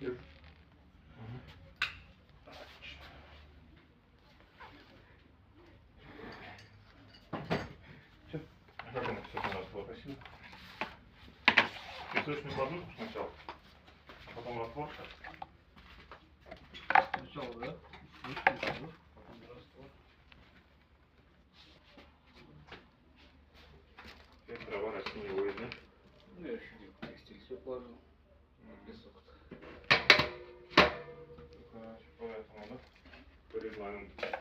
Держи. Все. А как оно все у нас было красиво? Песочную подушку сначала, а потом раствор. Сначала, да? Песочную подушку, потом раствор. Теперь дрова расти не будет, да? Ну, я еще где-то текстиль все положил. На песок-то. Короче, поэтому, да? По регламенту.